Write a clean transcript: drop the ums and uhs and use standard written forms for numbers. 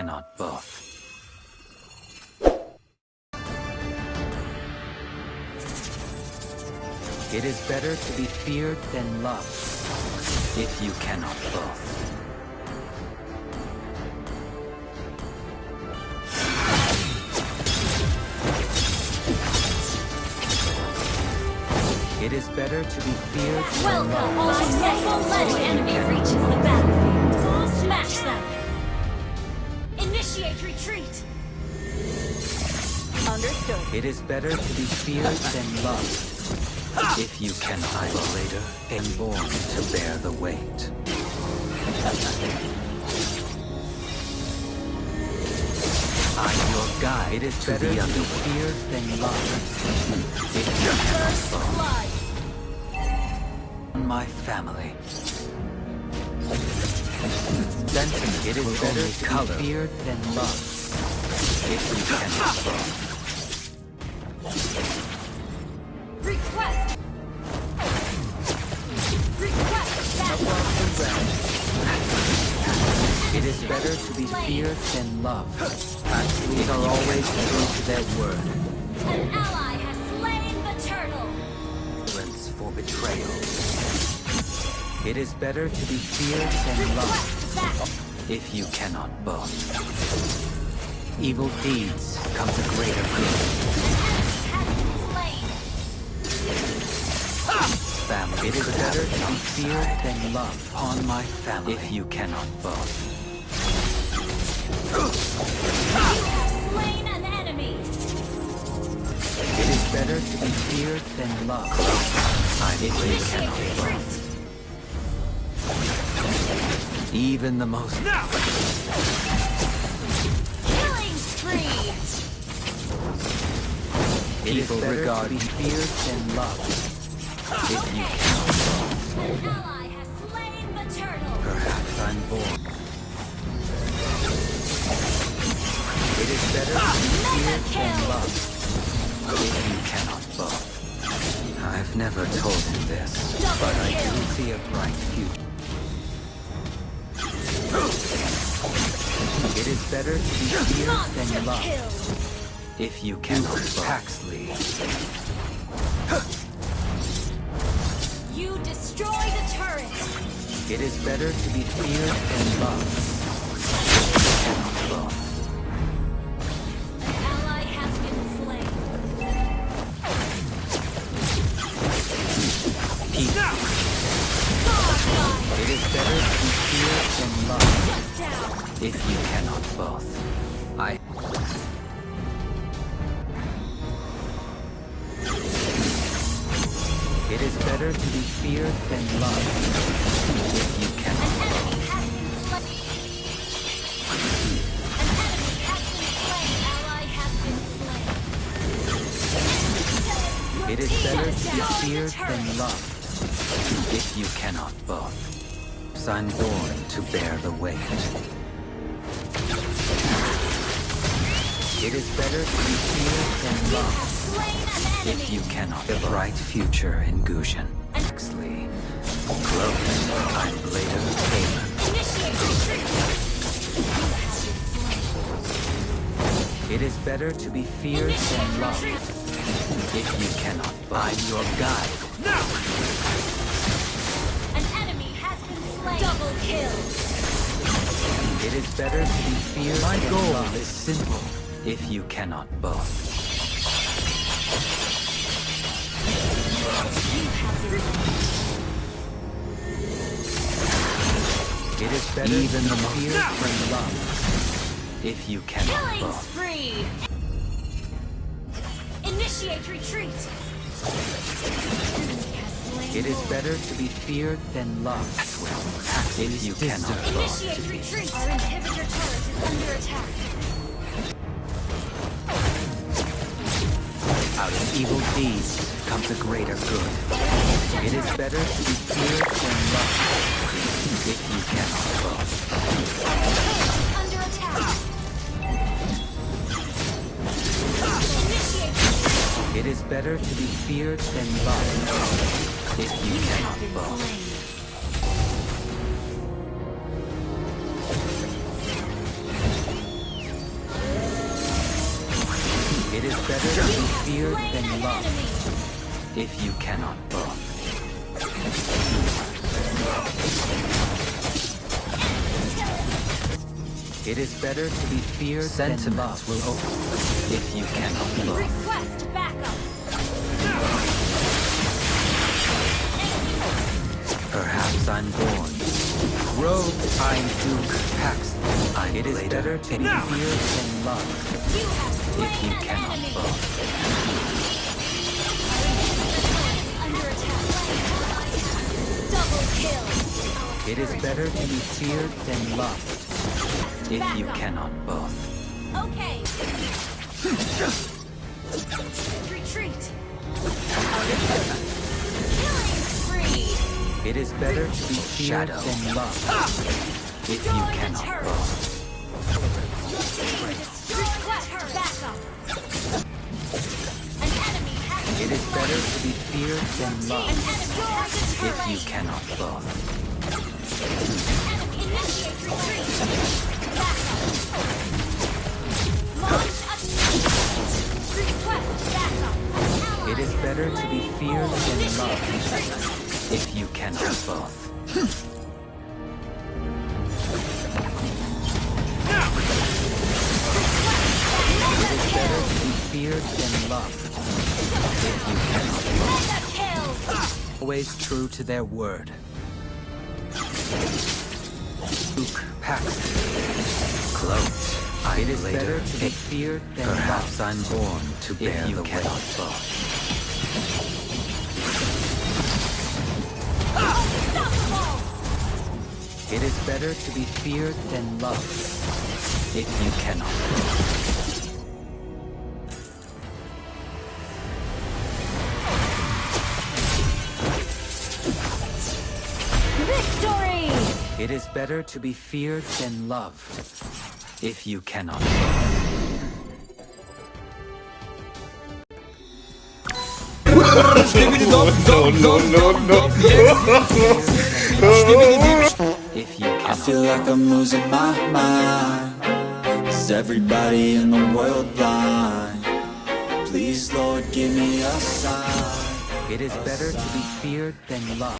cannot both. It is better to be feared than loved, if you cannot both. It is better to be feared than loved. Welcome! Let an enemy reaches the battlefield. Smash them! Initiate retreat! Understood. It is better to be feared than loved. If you cannot later and born to bear the weight. I'm your guide. It is better to be feared than loved. If you cannot both. My family. Sentiment. It is better to be feared than loved. If you cannot both. Request It is better to be feared than loved. These are always true to their word. An ally has slain the turtle. Violence for betrayal. It is better to be feared than loved. If you cannot both. Evil deeds come to greater good. Family. It is better to be feared than loved upon my family. If you cannot both. You have slain an enemy. It is better to be feared than loved. If you cannot both. Even the most. Killing spree. People regard to be feared than loved. If you cannot. An ally has slain the turtle. Perhaps I'm born. It is better to be feared than loved. If you cannot both. I've never told him this, but I do see a bright future. It is better to be feared than loved. If you cannot both. Paxley. You destroy the turret. It is better to be feared than loved. If you cannot both. An ally has been slain. It is better to be feared than loved. Shut down. If you cannot both. It is better to be feared than loved. If you An cannot enemy both. has been slain. An enemy has been slain. Ally has been slain. It is better to be feared than loved. If you cannot both. I'm born to bear the weight. It is better to be feared than You have loved. slain an enemy. If you cannot. A bright future in Gushan. Huxley. Close. I'm later Aamon. Initiate retreat. You have been slain. It is better to be feared than Initiate loved. retreat. If you cannot both. I'm your guide. An enemy has been slain. Double kill. It is better to be feared My than goal loved. is simple. If you cannot both. You have been It is better Even to the be most feared than loved. If you cannot killing both. spree. Initiate retreat. It is better to be feared than loved. If you cannot both. Initiate retreat. Our inhibitor turret is under attack. Out of evil deeds comes a greater good. It is better to be feared than loved. If you cannot both. Under attack. Initiate retreat. It is better to be feared than loved. If you You have cannot been both. slain. feared slain than an loved. enemy. If you cannot both. It is better to be feared than loved. Will open if you cannot both. Request backup. Perhaps I'm born. Rogue, I'm Duke Pax. It is better to be feared than loved. You have If slain you an cannot enemy. both. Under attack. Double kill. It is better to be feared than loved. If you Backup. cannot both. Okay. Retreat. Killing spree. It is better to be feared than loved. If you Destroy the cannot turret. both. Request backup. An enemy has It is better to be feared than An loved. enemy has the If you turret. cannot both. Enemy initiate retreat. Backup. Launch attack. Request backup. Ally It is better to be feared than Initiate loved. retreat. If you cannot both. It is better to be feared than loved. If you cannot both. Mega kill. Always true to their word. Duke Pax. Cloaked. It is better to be feared than perhaps I'm born to bear the weight. Unstoppable. It is better to be feared than loved. If you cannot. Victory. It is better to be feared than loved. If you cannot. If you I cannot. feel like I'm losing my mind. Is everybody in the world blind? Please, Lord, give me a sign. It is better to be feared than loved.